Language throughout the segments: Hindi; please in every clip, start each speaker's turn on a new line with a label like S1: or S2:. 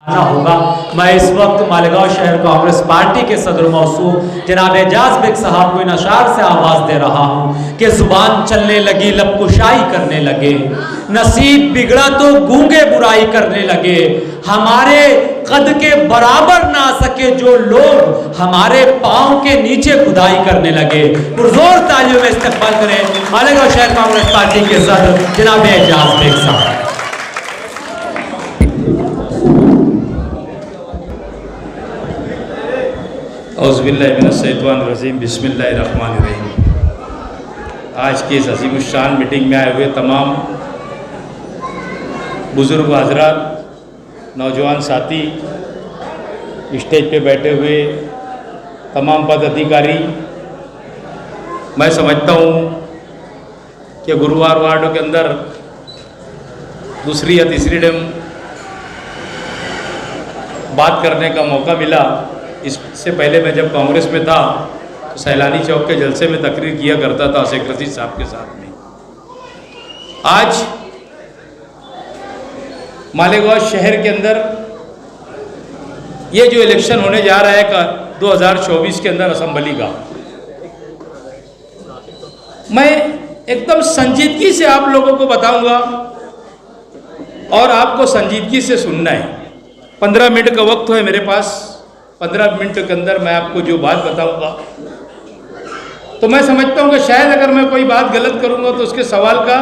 S1: होगा। मैं इस वक्त मालेगांव शहर कांग्रेस पार्टी के सदर मौसूफ जनाब एजाज बेग साहब को इन अशार से आवाज दे रहा हूं कि जुबान चलने लगी लबकुशाई करने लगे, नसीब बिगड़ा तो गूंगे बुराई करने लगे, हमारे कद के बराबर ना सके जो लोग हमारे पांव के नीचे खुदाई करने लगे। पुरजोर तालियों में इस्तकबाल करें मालेगांव शहर कांग्रेस पार्टी के सदर जनाब एजाज बेग साहब।
S2: औज़ुबिल्लाहिमिनश्शैतानिर्रजीम बिस्मिल्लाहिर्रहमानिर्रहीम। आज की इस अज़ीमुश्शान मीटिंग में आए हुए तमाम बुज़ुर्ग हज़रात, नौजवान साथी, स्टेज पे बैठे हुए तमाम पदाधिकारी, मैं समझता हूँ कि गुरुवार वार्डों के अंदर दूसरी या तीसरी टाइम बात करने का मौका मिला। इससे पहले मैं जब कांग्रेस में था तो सैलानी चौक के जलसे में तकरीर किया करता था शेख रशीद साहब के साथ में। आज मालेगांव शहर के अंदर ये जो इलेक्शन होने जा रहा है 2024 के अंदर असेंबली का, मैं एकदम संजीदगी से आप लोगों को बताऊंगा और आपको संजीदगी से सुनना है। 15 मिनट का वक्त है मेरे पास। 15 मिनट के अंदर मैं आपको जो बात बताऊंगा तो मैं समझता हूं कि शायद अगर मैं कोई बात गलत करूंगा तो उसके सवाल का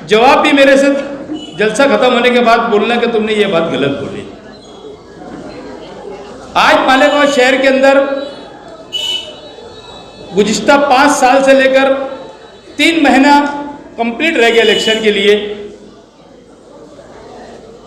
S2: जवाब भी मेरे से जलसा खत्म होने के बाद बोलना कि तुमने ये बात गलत बोली। आज मालेगांव शहर के अंदर गुज़िश्ता 5 साल से लेकर 3 महीना कंप्लीट रह गया इलेक्शन के लिए।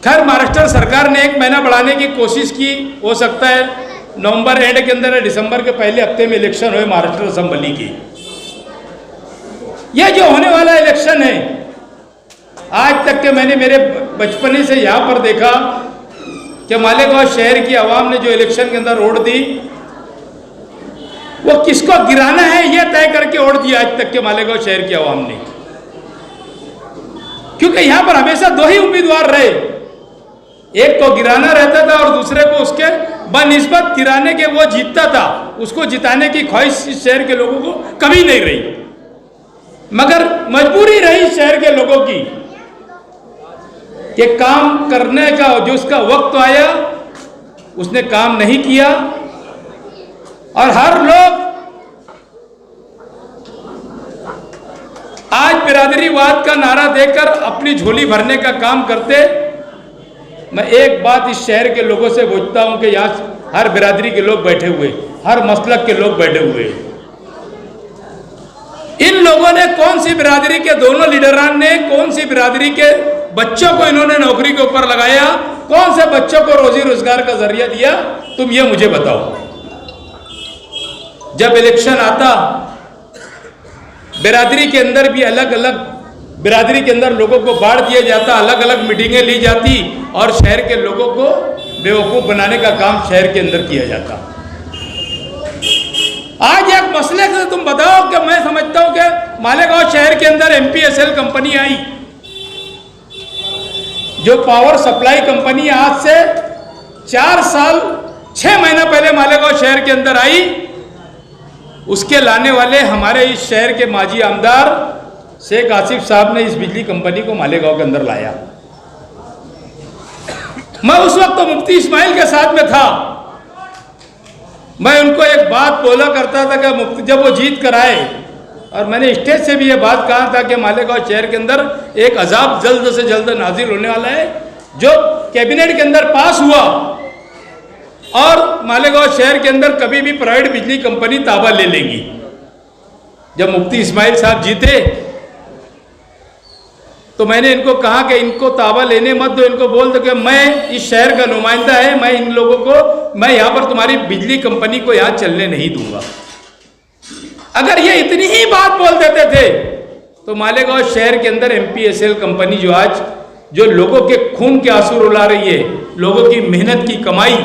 S2: खैर महाराष्ट्र सरकार ने 1 महीना बढ़ाने की कोशिश की, हो सकता है नवंबर एंड के अंदर या दिसंबर के पहले हफ्ते में इलेक्शन हुए महाराष्ट्र असेंबली की। यह जो होने वाला इलेक्शन है, आज तक के मैंने मेरे बचपने से यहाँ पर देखा कि मालेगांव शहर की आवाम ने जो इलेक्शन के अंदर वोट दी वो किसको गिराना है यह तय करके वोट दिया आज तक के मालेगांव शहर की आवाम ने। क्योंकि यहाँ पर हमेशा 2 ही उम्मीदवार रहे, एक को गिराना रहता था और दूसरे को उसके बनिस्बत गिराने के वो जीतता था। उसको जिताने की ख्वाहिश इस शहर के लोगों को कभी नहीं रही, मगर मजबूरी रही शहर के लोगों की कि काम करने का जो उसका वक्त आया उसने काम नहीं किया। और हर लोग आज बिरादरीवाद का नारा देकर अपनी झोली भरने का काम करते। मैं एक बात इस शहर के लोगों से पूछता हूं कि यहाँ हर बिरादरी के लोग बैठे हुए, हर मसलक के लोग बैठे हुए, इन लोगों ने कौन सी बिरादरी के दोनों लीडरान ने कौन सी बिरादरी के बच्चों को इन्होंने नौकरी के ऊपर लगाया, कौन से बच्चों को रोजी रोजगार का जरिया दिया, तुम ये मुझे बताओ। जब इलेक्शन आता बिरादरी के अंदर भी अलग अलग बिरादरी के अंदर लोगों को बांट दिया जाता, अलग अलग मीटिंगें ली जाती और शहर के लोगों को बेवकूफ बनाने का काम शहर के अंदर किया जाता। आज एक मसले से तुम बताओ कि मैं समझता हूं कि मालेगांव शहर के अंदर MPSL कंपनी आई, जो पावर सप्लाई कंपनी आज से 4 साल 6 महीना पहले मालेगांव शहर के अंदर आई। उसके लाने वाले हमारे इस शहर के माजी आमदार शेख आसिफ साहब ने इस बिजली कंपनी को मालेगांव के अंदर लाया। मैं उस वक्त तो मुफ्ती इस्माइल के साथ में था। मैं उनको एक बात बोला करता था कि मुफ्ती जब वो जीत कर आए, और मैंने स्टेज से भी ये बात कहा था कि मालेगांव शहर के अंदर एक अजाब जल्द से जल्द नाजिल होने वाला है जो कैबिनेट के अंदर पास हुआ और मालेगांव शहर के अंदर कभी भी प्राइवेट बिजली कंपनी ताबा ले लेंगी। जब मुफ्ती इस्माइल साहब जीते तो मैंने इनको कहा कि इनको ताबा लेने मत दो, इनको बोल दो कि मैं इस शहर का नुमाइंदा है, मैं इन लोगों को, मैं यहाँ पर तुम्हारी बिजली कंपनी को यहाँ चलने नहीं दूंगा। अगर ये इतनी ही बात बोल देते थे तो मालेगांव शहर के अंदर MPSL कंपनी जो आज जो लोगों के खून के आंसू रुला रही है, लोगों की मेहनत की कमाई,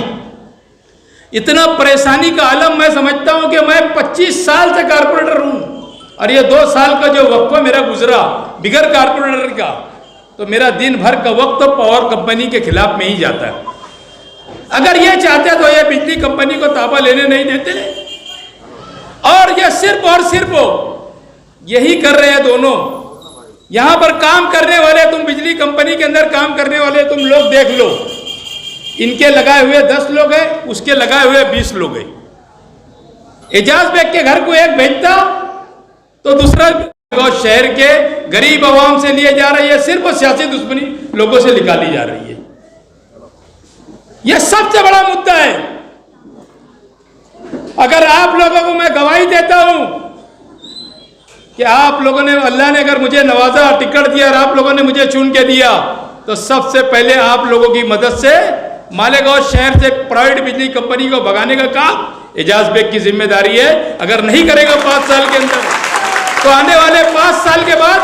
S2: इतना परेशानी का आलम, मैं समझता हूं कि मैं 25 साल से कारपोरेटर हूं और ये 2 साल का जो वक्फा मेरा गुजरा बिगर कारपोरेटर का, तो मेरा दिन भर का वक्त पावर कंपनी के खिलाफ में ही जाता है। अगर ये चाहते तो ये बिजली कंपनी को ताबा लेने नहीं देते। और ये सिर्फ और सिर्फ यही कर रहे हैं दोनों। यहां पर काम करने वाले, तुम बिजली कंपनी के अंदर काम करने वाले तुम लोग देख लो, इनके लगाए हुए 10 लोग हैं, उसके लगाए हुए 20 लोग हैं। एजाज बेग के घर को एक भेजता तो दूसरा शहर के गरीब आवाम से लिए जा रही है, सिर्फ सियासी दुश्मनी लोगों से निकाली जा रही है। यह सबसे बड़ा मुद्दा है। अगर आप लोगों को मैं गवाही देता हूं कि आप लोगों ने, अल्लाह ने अगर मुझे नवाजा, टिकट दिया और आप लोगों ने मुझे चुन के दिया, तो सबसे पहले आप लोगों की मदद से मालेगांव शहर से प्राइवेट बिजली कंपनी को भगाने का काम एजाज बेग की जिम्मेदारी है। अगर नहीं करेगा 5 साल के अंदर, तो आने वाले 5 साल के बाद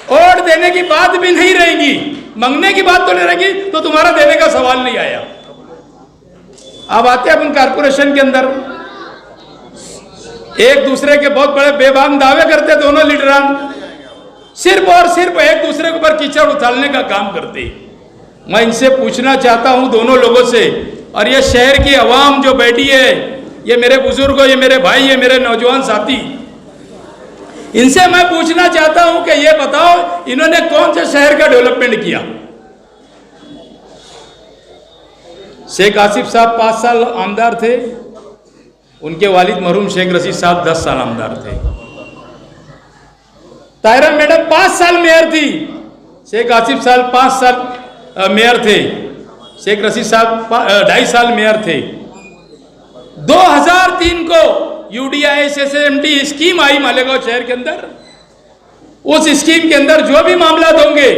S2: वोट देने की बात भी नहीं रहेगी, मांगने की बात तो नहीं रहेगी, तो तुम्हारा देने का सवाल नहीं आया। अब आते हैं अपन कारपोरेशन के अंदर, एक दूसरे के बहुत बड़े बेबाक दावे करते दोनों लीडरान, सिर्फ और सिर्फ एक दूसरे के ऊपर कीचड़ उछालने का काम करते। मैं इनसे पूछना चाहता हूं दोनों लोगों से, और ये शहर की आवाम जो बैठी है, ये मेरे बुजुर्ग, ये मेरे भाई, ये मेरे नौजवान साथी, इनसे मैं पूछना चाहता हूं कि ये बताओ इन्होंने कौन से शहर का डेवलपमेंट किया। शेख आसिफ साहब 5 साल आमदार थे, उनके वालिद मरहूम शेख रशीद साहब 10 साल आमदार थे। तायरा मैडम 5 साल मेयर थी, शेख आसिफ साहब 5 साल मेयर थे, शेख रशीद साहब 2.5 साल मेयर थे। 2003 को UDISSMD स्कीम आई मालेगांव शहर के अंदर। उस स्कीम के अंदर जो भी मामला होंगे,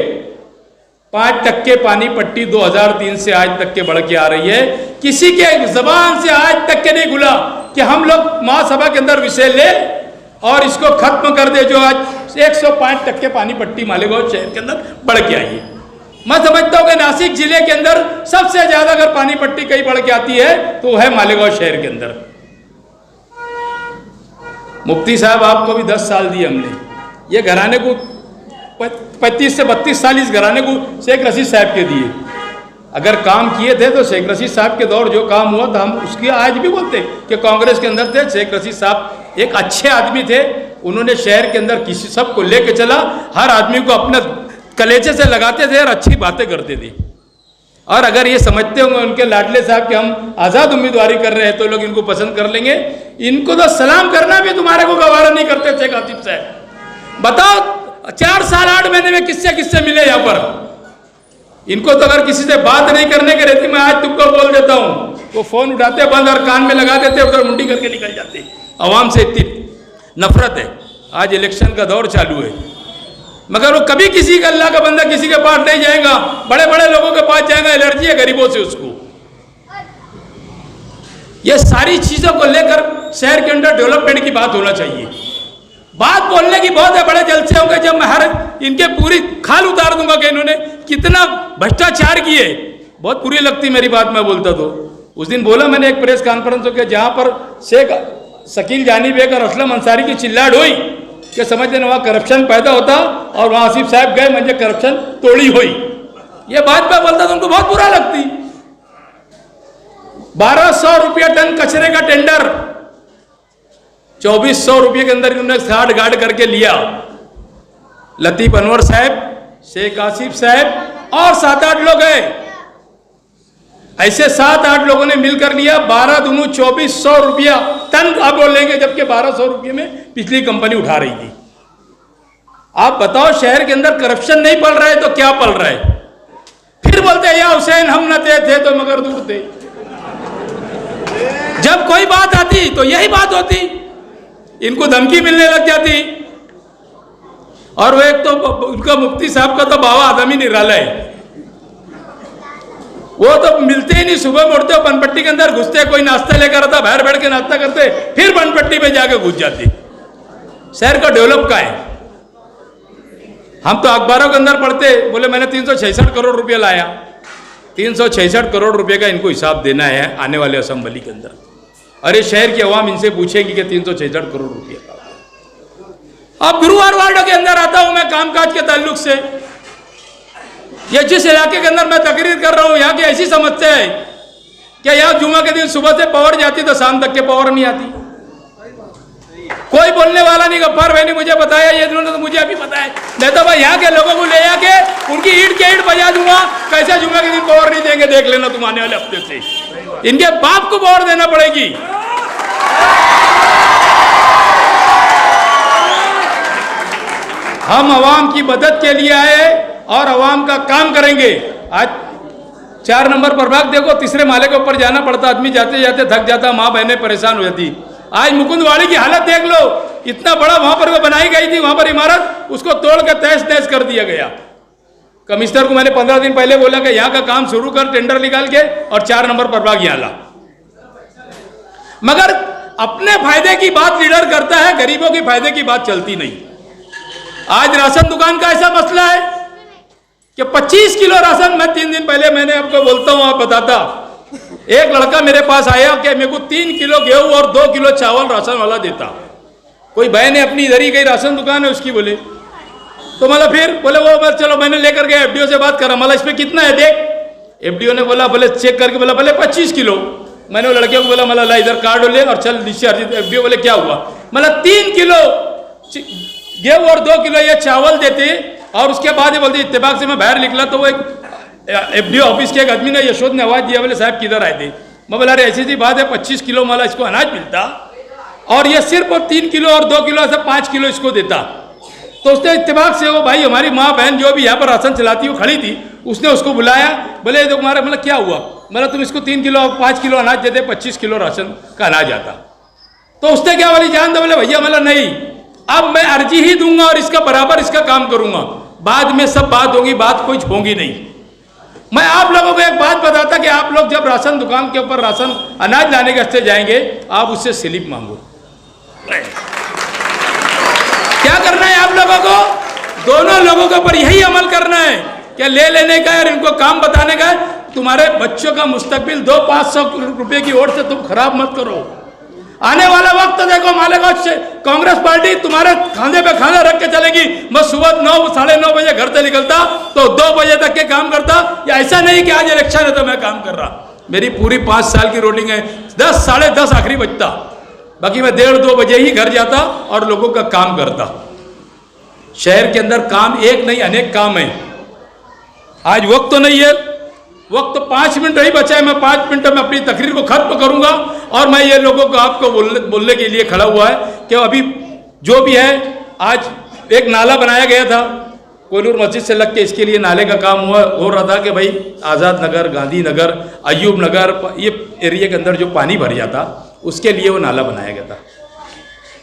S2: 5% पानी पट्टी 2003 से आज तक के बढ़ के आ रही है। किसी के जबान से आज तक के नहीं खुला कि हम लोग महासभा के अंदर विषय ले और इसको खत्म कर दे, जो आज 105% पानी पट्टी मालेगांव शहर के अंदर बढ़ के आई है। मैं समझता हूं कि नासिक जिले के अंदर सबसे ज्यादा अगर पानी पट्टी कहीं बढ़ के आती है तो है मालेगांव शहर के अंदर। मुफ्ती साहब आपको भी 10 साल दिए हमने, ये घराने को 35 से 32 साल इस घराने को शेख रशीद साहब के दिए। अगर काम किए थे तो शेख रशीद साहब के दौर जो काम हुआ था, हम उसकी आज भी बोलते कि कांग्रेस के अंदर थे। शेख रशीद साहब एक अच्छे आदमी थे, उन्होंने शहर के अंदर किसी सबको लेके चला, हर आदमी को अपने कलेजे से लगाते थे और अच्छी बातें करते थे। और अगर ये समझते होंगे उनके लाडले साहब कि हम आज़ाद उम्मीदवारी कर रहे हैं तो लोग इनको पसंद कर लेंगे, इनको तो सलाम करना भी तुम्हारे को गवारा नहीं करते शेख आसिफ साहब। बताओ 4 साल 8 महीने में किससे किससे मिले यहाँ पर? इनको तो अगर किसी से बात नहीं करने की रहती, मैं आज तुमको बोल देता हूँ, वो फोन उठाते बंद और कान में लगा देते, उधर मुंडी करके निकल जाते। आवाम से इतनी नफरत है। आज इलेक्शन का दौर चालू है, मगर वो कभी किसी का, अल्लाह का बंदा किसी के पास नहीं जाएगा, बड़े बड़े लोगों के पास जाएगा, एलर्जी है गरीबों से उसको। ये सारी चीजों को लेकर शहर के अंदर डेवलपमेंट की बात होना चाहिए। बात बोलने की बहुत है, बड़े जलसे होंगे जब मैं हर इनके पूरी खाल उतार दूंगा कि इन्होंने कितना भ्रष्टाचार किए। बहुत बुरी लगती मेरी बात, मैं बोलता तो। उस दिन बोला मैंने एक प्रेस कॉन्फ्रेंस हो, जहां पर शेख शकील जानी बेग और असलम अंसारी की चिल्लाड़ हुई कि समझते ना वहाँ करप्शन पैदा होता, और वहाँ आसिफ साहब गए, मुझे करप्शन तोड़ी हुई। ये बात मैं बोलता तो उनको बहुत बुरा लगती। 1200 रुपया टन कचरे का टेंडर 2400 रुपये के अंदर इन्होंने साठ गार्ड करके लिया। लतीफ अनवर साहब, शेख आसिफ साहब और 7-8 लोग हैं, ऐसे 7-8 लोगों ने मिलकर लिया। 12 दूनी 2400 रुपया टन आप बोलेंगे, जबकि 1200 रुपये में पिछली कंपनी उठा रही थी। आप बताओ शहर के अंदर करप्शन नहीं पल रहा है तो क्या पल रहा है? फिर बोलते हैं या हुसैन हम न थे तो मगर दूर थे। जब कोई बात आती तो यही बात होती, इनको धमकी मिलने लग जाती। और वो एक तो उनका मुफ्ती साहब का तो बाबा आदमी निराला है, वो तो मिलते ही नहीं। सुबह मुड़ते हो बनपट्टी के अंदर घुसते, कोई नाश्ता लेकर आता, बाहर बैठ के नाश्ता करते, फिर बनपट्टी पे जाके घुस जाते। शहर का डेवलप का है। हम तो अखबारों के अंदर पढ़ते, बोले मैंने 366 करोड़ रुपया लाया। 366 करोड़ रुपए का इनको हिसाब देना है आने वाले असेंबली के अंदर। अरे शहर की आवाम इनसे पूछेगी कि 366 करोड़ रुपये का। अब गुरुवार वार्डों के अंदर आता हूं मैं कामकाज के ताल्लुक से। ये जिस इलाके के अंदर मैं तकरीर कर रहा हूं, यहाँ की ऐसी समस्या है क्या यहाँ जुमा के दिन सुबह से पावर जाती तो शाम तक के पावर नहीं आती? कोई बोलने वाला नहीं। गफ्फार भाई ने मुझे बताया, ये इन्होंने तो मुझे अभी बताया। नहीं तो भाई यहाँ के लोगों को ले जाके उनकी ईंट के ईंट बजा दूंगा। कैसे जुमे के दिन पावर नहीं देंगे देख लेना तुम आने वाले हफ्ते से। इनके बाप को पावर देना पड़ेगी। हम अवाम की मदद के लिए आए और अवाम का काम करेंगे। आज 4 नंबर प्रभाग देखो, तीसरे माले के ऊपर जाना पड़ता, आदमी जाते जाते थक जाता, माँ बहनें परेशान हो जाती। आज मुकुंदवाड़ी की हालत देख लो, इतना बड़ा वहां पर वो बनाई गई थी, वहां पर इमारत, उसको तोड़ कर तहस नहस कर दिया गया। कमिश्नर को मैंने 15 दिन पहले बोला कि यहाँ का काम शुरू कर, टेंडर निकाल के, और 4 नंबर प्रभाग यहाँ ला। मगर अपने फायदे की बात लीडर करता है, गरीबों की फायदे की बात चलती नहीं। आज राशन दुकान का ऐसा मसला है कि 25 किलो राशन, मैं 3 दिन पहले मैंने आपको बोलता हूं, आप बताता, एक लड़का मेरे पास आया कि मेरे को 3 किलो गेहूं और 2 किलो चावल राशन वाला देता। कोई बहन है अपनी इधर ही गई, राशन दुकान है उसकी, बोले तो मतलब फिर बोले वो चलो मैंने लेकर गया, एफडीओ से बात करा, मतलब इसमें कितना है देख। एफडीओ ने बोला, बोले चेक करके बोला, बोले 25 किलो। मैंने वो लड़के को बोला, मतलब ला इधर कार्ड ले और चल नीचे। एफडीओ बोले क्या हुआ, मतलब 3 किलो गेहूं और 2 किलो ये चावल देते। और उसके बाद ये बोलते, इत्तेफाक से मैं बाहर निकला तो वो एक एफडीओ ऑफिस के एक आदमी ने, यशोद ने आवाज दिया, बोले साहब किधर आए थे। मैं बोला अरे ऐसी सी बात है, 25 किलो वाला इसको अनाज मिलता और ये सिर्फ 3 किलो और 2 किलो से 5 किलो इसको देता। तो उसने इत्तेफाक से, वो भाई हमारी माँ बहन जो भी यहाँ पर राशन चलाती वो खड़ी थी, उसने उसको बुलाया, बोले तो तुम्हारा मतलब क्या हुआ, मतलब तुम इसको 3 किलो और 5 किलो अनाज देते, 25 किलो राशन का अनाज आता। तो उसने क्या वाली जान दो, बोले भैया मतलब नहीं, अब मैं अर्जी ही दूंगा और इसका बराबर इसका काम करूंगा, बाद में सब बात होगी, बात कोई होगी नहीं। मैं आप लोगों को एक बात बताता कि आप लोग जब राशन दुकान के ऊपर राशन अनाज लाने के वास्ते जाएंगे, आप उससे स्लिप मांगो। क्या करना है आप लोगों को, दोनों लोगों के ऊपर यही अमल करना है, क्या ले लेने का है और इनको काम बताने का है। तुम्हारे बच्चों का मुस्तकबिल 200-500 रुपए की ओर से तुम खराब मत करो। आने वाला वक्त तो देखो, मालेगांव से कांग्रेस पार्टी तुम्हारे खांधे पे खाना रख के चलेगी। मैं सुबह 9 साढ़े 9 बजे घर से निकलता तो 2 बजे तक के काम करता, या ऐसा नहीं कि आज इलेक्शन है तो मैं काम कर रहा। मेरी पूरी 5 साल की रोटिंग है, 10 साढ़े 10 आखिरी बजता, बाकी मैं 1:30-2 बजे ही घर जाता और लोगों का काम करता। शहर के अंदर काम एक नहीं अनेक काम है। आज वक्त तो नहीं है, वक्त 5 मिनट ही बचा है। मैं 5 मिनट में अपनी तकरीर को खत्म करूंगा और मैं ये लोगों को आपको बोलने के लिए खड़ा हुआ है कि अभी जो भी है, आज एक नाला बनाया गया था कोहिनूर मस्जिद से लग के, इसके लिए नाले का काम हो रहा था कि भाई आज़ाद नगर, गांधी नगर, अयूब नगर, ये एरिया के अंदर जो पानी भर जाता उसके लिए वो नाला बनाया गया था।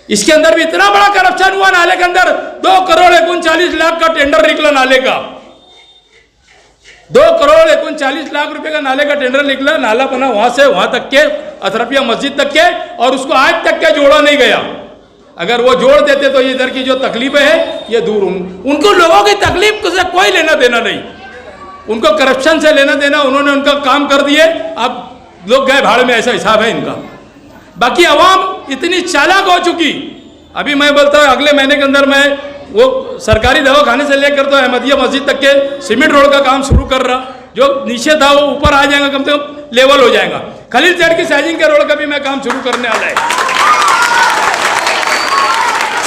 S2: इसके अंदर भी इतना बड़ा करप्शन हुआ नाले के अंदर, 2 करोड़ 39 लाख का टेंडर निकला नाले का। 2 करोड़ 39 लाख रुपए का नाले का टेंडर निकला, नाला बना वहां से वहां तक के, अथरपिया मस्जिद तक के, और उसको आज तक के जोड़ा नहीं गया। अगर वो जोड़ देते तो इधर की जो तकलीफें है ये दूर होंगी। उनको लोगों की तकलीफ से कोई लेना देना नहीं, उनको करप्शन से लेना देना। उन्होंने उनका काम कर दिए, अब लोग गए भाड़ में, ऐसा हिसाब है इनका। बाकी अवाम इतनी चालाक हो चुकी। अभी मैं बोलता हूँ अगले महीने के अंदर मैं वो सरकारी दवाखाने से लेकर तो अहमदिया मस्जिद तक के सीमेंट रोड का काम शुरू कर रहा, जो नीचे था वो ऊपर आ जाएगा, कम से कम लेवल हो जाएगा। खलील साइड की साइजिंग के रोड का भी मैं काम शुरू करने वाला है।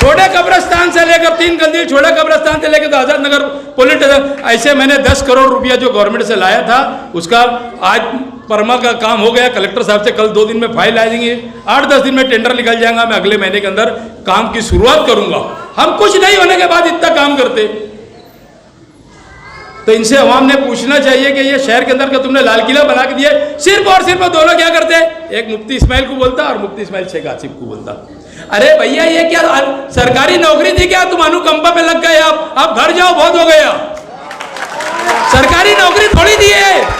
S2: छोटे कब्रिस्तान से लेकर 3 गंदी, छोटे कब्रिस्तान से लेकर तो आजाद नगर पुलिस स्टेशन, ऐसे मैंने 10 करोड़ रुपया जो गवर्नमेंट से लाया था उसका आज परमा का काम हो गया। कलेक्टर साहब से कल 2 दिन में फाइल आ जाएंगे, 8-10 दिन में टेंडर निकल जाएगा। मैं अगले महीने के अंदर काम की शुरुआत करूंगा। हम कुछ नहीं होने के बाद इतना काम करते, तो इनसे अवाम ने पूछना चाहिए कि ये शहर के अंदर का तुमने लाल किला बना के दिए, सिर्फ और सिर्फ दोनों क्या करते, एक मुफ्ती इस्माइल को बोलता और मुफ्ती इस्माइल शेख आसिफ को बोलता, अरे भैया ये क्या सरकारी नौकरी थी क्या, तुम अनुकंपा पे लग गए, आप घर जाओ, बहुत हो गया। सरकारी नौकरी थोड़ी दी है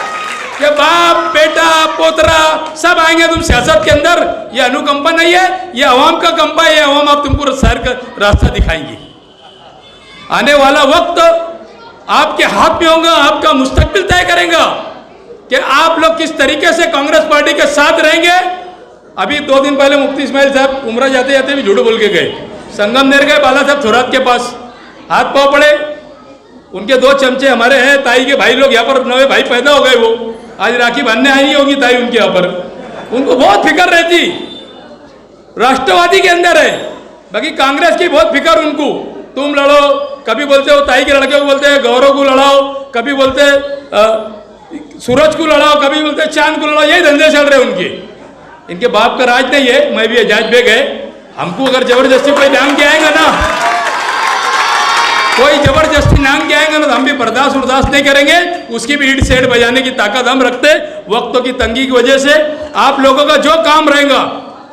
S2: कि बाप बेटा पोतरा सब आएंगे तुम सियासत के अंदर। ये अनुकंपा नहीं है, ये अवाम का कंपा है। अवाम आप तुमको शहर का रास्ता दिखाएंगी। आने वाला वक्त आपके हाथ में होगा, आपका मुस्तकबिल तय करेगा कि आप लोग किस तरीके से कांग्रेस पार्टी के साथ रहेंगे। अभी 2 दिन पहले मुफ्ती इस्माइल साहब उम्रा जाते जाते भी झूठ बोल के गए, संगमनेर गए बाला साहब थोरात के पास, हाथ पाँव पड़े, उनके 2 चमचे हमारे हैं, ताई के भाई लोग यहाँ पर नए भाई पैदा हो गए, वो आज राखी बांधने आई होगी ताई उनके यहाँ पर। उनको बहुत फिक्र रहती, राष्ट्रवादी के अंदर है, बाकी कांग्रेस की बहुत फिक्र उनको। तुम लड़ो, कभी बोलते हो ताई के लड़के को बोलते हैं गौरव को लड़ाओ, कभी बोलते सूरज को लड़ाओ, कभी बोलते चांद को लड़ाओ, यही धंधे चल रहे उनके। इनके बाप का राज नहीं है, मैं भी एजाज बेग है। हमको अगर जबरदस्ती कोई नाम के आएगा ना, कोई जबरदस्ती नाम के आएगा ना, तो हम भी बर्दाश्त नहीं करेंगे। उसकी भी ईट सेट बजाने की ताकत हम रखते। वक्तों की तंगी की वजह से आप लोगों का जो काम रहेगा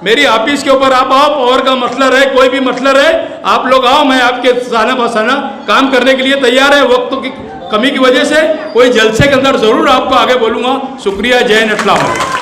S2: मेरी ऑफिस के ऊपर आप आओ, पावर का मसला रहे, कोई भी मसला रहे, आप लोग आओ, मैं आपके साना बसाना काम करने के लिए तैयार है। वक्तों की कमी की वजह से कोई जलसे के अंदर जरूर आपको आगे बोलूंगा। शुक्रिया, जय हिंद, अस्सलाम वालेकुम।